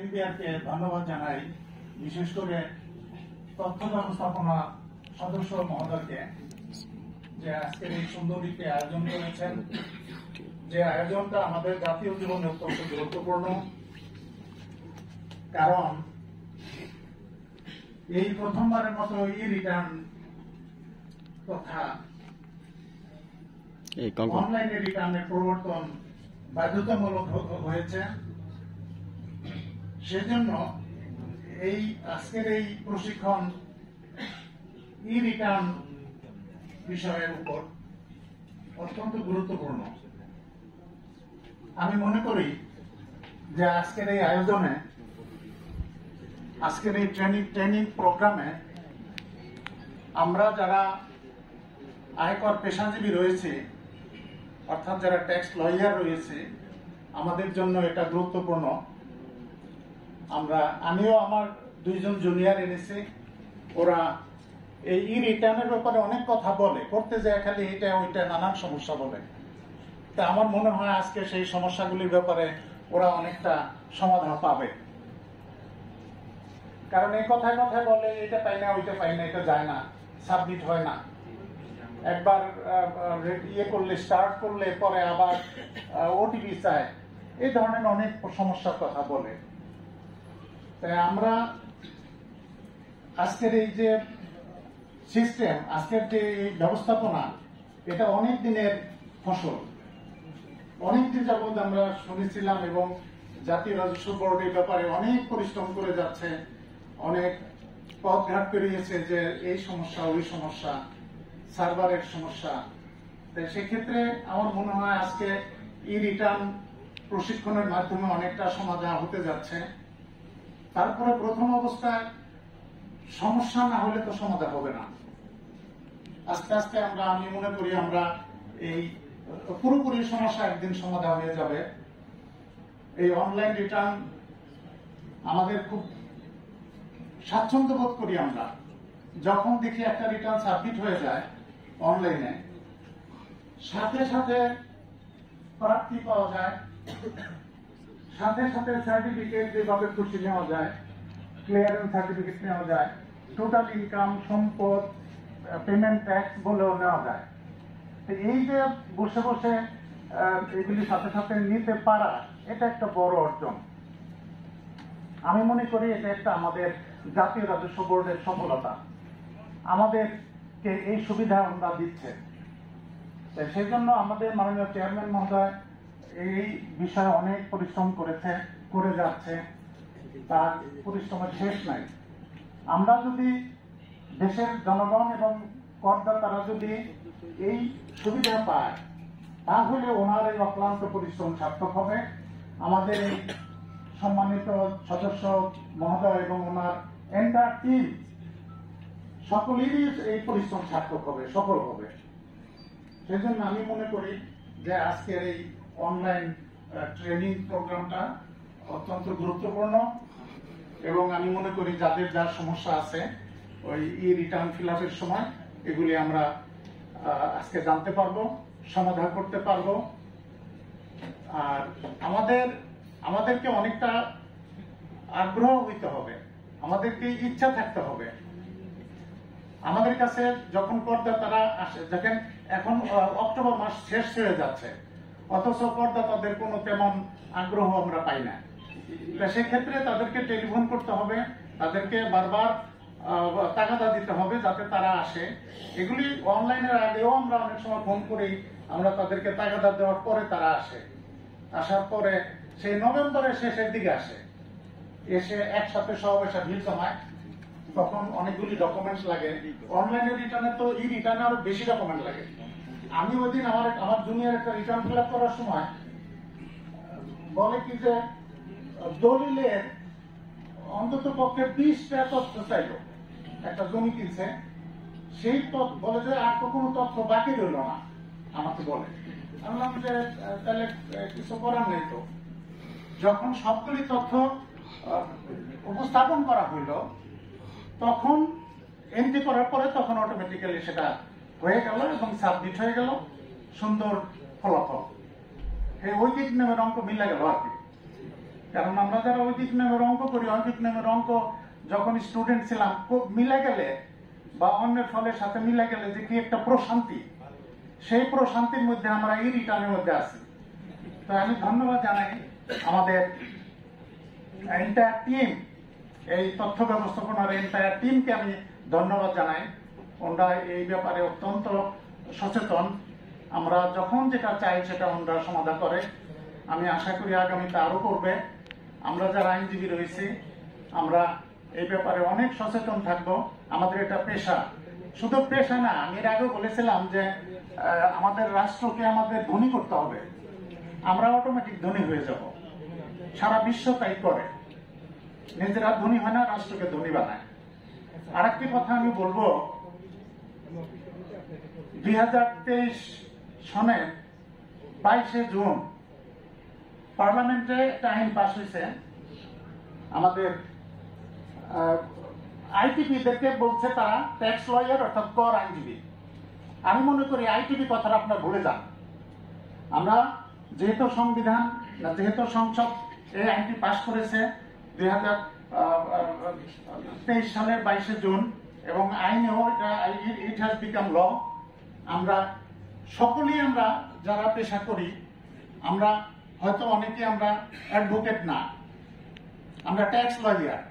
এনবিআরকে ধন্যবাদ জানাই, বিশেষ করে তথ্য ব্যবস্থাপনা সদস্য মহোদয়কে, যে আজকের এই সুন্দর একটি আয়োজন করেছেন। যে আয়োজনটা আমাদের জাতীয় জীবনে অত্যন্ত গুরুত্বপূর্ণ, কারণ এই প্রথমবারের মতো ই রিটার্ন তথা অনলাইনে রিটার্নের প্রবর্তন বাধ্যতামূলক হয়েছে। সেজন্য এই আজকের এই প্রশিক্ষণ ই রিটার্ন বিষয়ের উপর অত্যন্ত গুরুত্বপূর্ণ। আমি মনে করি যে আজকের এই আয়োজনে, আজকের এই ট্রেনিং প্রোগ্রামে আমরা যারা আয়কর পেশাজীবী রয়েছে, অর্থাৎ যারা ট্যাক্স লয়ার রয়েছে, আমাদের জন্য এটা গুরুত্বপূর্ণ। আমিও আমার দুইজন জুনিয়র এনেছি, ওরা এই ই রিটার্নের ব্যাপারে অনেক কথা বলে, করতে যায় খালি এটা ওইটা নানান সমস্যা বলে। তা আমার মনে হয় আজকে সেই সমস্যাগুলির ব্যাপারে ওরা অনেকটা সমাধান পাবে। কারণ এই কথায় কথায় বলে এটা পাই না, ওইটা পাই না, এটা যায় না, সাবমিট হয় না, একবার ইয়ে করলে স্টার্ট করলে পরে আবার ওটিপি চায়, এই ধরনের অনেক সমস্যার কথা বলে। তাই আমরা আজকের এই যে সিস্টেম, আজকের যে এই ব্যবস্থাপনা, এটা অনেক দিনের ফসল। অনেকদিন যাবৎ আমরা শুনেছিলাম এবং জাতীয় রাজস্ব বোর্ড এই ব্যাপারে অনেক পরিশ্রম করে যাচ্ছে, অনেক পথঘাট পেরিয়েছে যে এই সমস্যা, ওই সমস্যা, সার্ভারের সমস্যা। তাই সেক্ষেত্রে আমার মনে হয় আজকে ই রিটার্ন প্রশিক্ষণের মাধ্যমে অনেকটা সমাধান হতে যাচ্ছে। তারপরে প্রথম অবস্থায় সমস্যা না হলে তো সমাধান হবে না। আস্তে আস্তে আমি মনে করি আমরা এই পুরোপুরি সমস্যা একদিন সমাধান হয়ে যাবে। এই অনলাইন রিটার্ন আমাদের খুব স্বাচ্ছন্দ্য বোধ করি আমরা যখন দেখি একটা রিটার্ন সাবমিট হয়ে যায় অনলাইনে, সাথে সাথে প্রাপ্তি পাওয়া যায়, সাথে সাথে সার্টিফিকেট যেভাবে খুশি নেওয়া যায়, ক্লিয়ারেন্স সার্টিফিকেট নেওয়া যায়, টোটাল ইনকাম, সম্পদ, পেমেন্ট ট্যাক্স বলেও নেওয়া যায়। এই যে বসে বসে এগুলি সাথে সাথে নিতে পারা, এটা একটা বড় অর্জন। আমি মনে করি এটা একটা আমাদের জাতীয় রাজস্ব বোর্ডের সফলতা, আমাদেরকে এই সুবিধা আমরা দিচ্ছে। সেই জন্য আমাদের মাননীয় চেয়ারম্যান মহোদয় এই বিষয়ে অনেক পরিশ্রম করে যাচ্ছে, তার পরিশ্রমের শেষ নাই। আমরা যদি দেশের জনগণ এবং করদাতারা যদি এই সুবিধা পায়, তাহলে ওনার এই অক্লান্ত পরিশ্রম সার্থক হবে। আমাদের এই সম্মানিত সদস্য মহোদয় এবং ওনার এন্টায়ার টিম সকলেরই এই পরিশ্রম সার্থক হবে, সফল হবে। সেই জন্য আমি মনে করি যে আজকের এই অনলাইন ট্রেনিং প্রোগ্রামটা অত্যন্ত গুরুত্বপূর্ণ এবং আমি মনে করি যাদের যার সমস্যা আছে ওই ই রিটার্ন ফিল আপের সময় এগুলি আমরা আজকে জানতে পারবো, সমাধান করতে পারবো। আর আমাদেরকে অনেকটা আগ্রহ হইতে হবে, আমাদেরকে ইচ্ছা থাকতে হবে। আমাদের কাছে যখন করদাতারা আসে, দেখেন এখন অক্টোবর মাস শেষ হয়ে যাচ্ছে, অথচ করদাতাদের কোনো তেমন আগ্রহ আমরা পাই না। সেক্ষেত্রে তাদেরকে টেলিফোন করতে হবে, তাদেরকে বারবার তাগাদা দিতে হবে যাতে তারা আসে। এগুলি অনলাইনের আগেও আমরা অনেক সময় ফোন করি, আমরা তাদেরকে তাগাদা দেওয়ার পরে তারা আসে। আসার পরে সেই নভেম্বরের শেষের দিকে আসে, এসে একসাথে সব এসে ভিড় জমায়, তখন অনেকগুলি ডকুমেন্টস লাগে। অনলাইনে রিটার্নে তো ই রিটার্নে আরো বেশি ডকুমেন্ট লাগে। আমি ওই দিন আমার জুনিয়র একটা রিটার্ন ফিল আপ করার সময় বলে কি যে দলিলের অন্তত পক্ষে 20টা তথ্য চাইল। একটা জমি কিনছে, সেই তথ্য বলে যে আর তো কোনো তথ্য বাকি রইল না, আমাকে বলে। আমি বললাম যে তাহলে কিছু করার নেই। তো যখন সবগুলি তথ্য উপস্থাপন করা হইল, তখন এন্ট্রি করার পরে তখন অটোমেটিক্যালি সেটা হয়ে গেল এবং সাবমিট হয়ে গেল, সুন্দর ফলাফল। এই ঐকিক নামের অঙ্ক মিলে গেল আর কি। কারণ আমরা যারা ঐকিক নিয়মের অঙ্ক করি, ঐকিক নিয়মের অঙ্ক যখন স্টুডেন্ট ছিলাম খুব মিলে গেলে বা অন্যের ফলের সাথে মিলে গেলে যে কি একটা প্রশান্তি, সেই প্রশান্তির মধ্যে আমরা এই রিটার্নের মধ্যে আছি। তো আমি ধন্যবাদ জানাই আমাদের এন্টায়ার টিম, এই তথ্য ব্যবস্থাপনার এন্টায়ার টিমকে আমি ধন্যবাদ জানাই। ওনারা এই ব্যাপারে অত্যন্ত সচেতন। আমরা যখন যেটা চাই সেটা ওনারা সমাধান করে। আমি আশা করি আগামীতে আরো করবে। আমরা যারা আইনজীবী রয়েছি আমরা এই ব্যাপারে অনেক সচেতন থাকব। আমাদের এটা পেশা, শুধু পেশা না। আমি এর আগেও বলেছিলাম যে আমাদের রাষ্ট্রকে আমাদের ধনী করতে হবে, আমরা অটোমেটিক ধনী হয়ে যাব। সারা বিশ্ব তাই করে, নিজেরা ধনী হয় না, রাষ্ট্রকে ধনী বানায়। আর একটি কথা আমি বলবো, 2023 সনের 22শে জুন পার্লামেন্টে একটা আইন পাশ হয়েছে। আমাদের আইটিপিদেরকে বলছে তারা ট্যাক্স লয়ার অর্থাৎ কর আইনজীবী। আমি মনে করি আইটিপি কথাটা আপনারা ভুলে যান। আমরা যেহেতু সংবিধান, যেহেতু সংসদ এই আইনটি পাশ করেছে 2023 সালের 22শে জুন এবং আইনেও ইট হ্যাজ বিকাম ল। আমরা সকলেই, আমরা যারা পেশা করি, আমরা হয়তো অনেকে আমরা অ্যাডভোকেট না, আমরা ট্যাক্স লয়ার।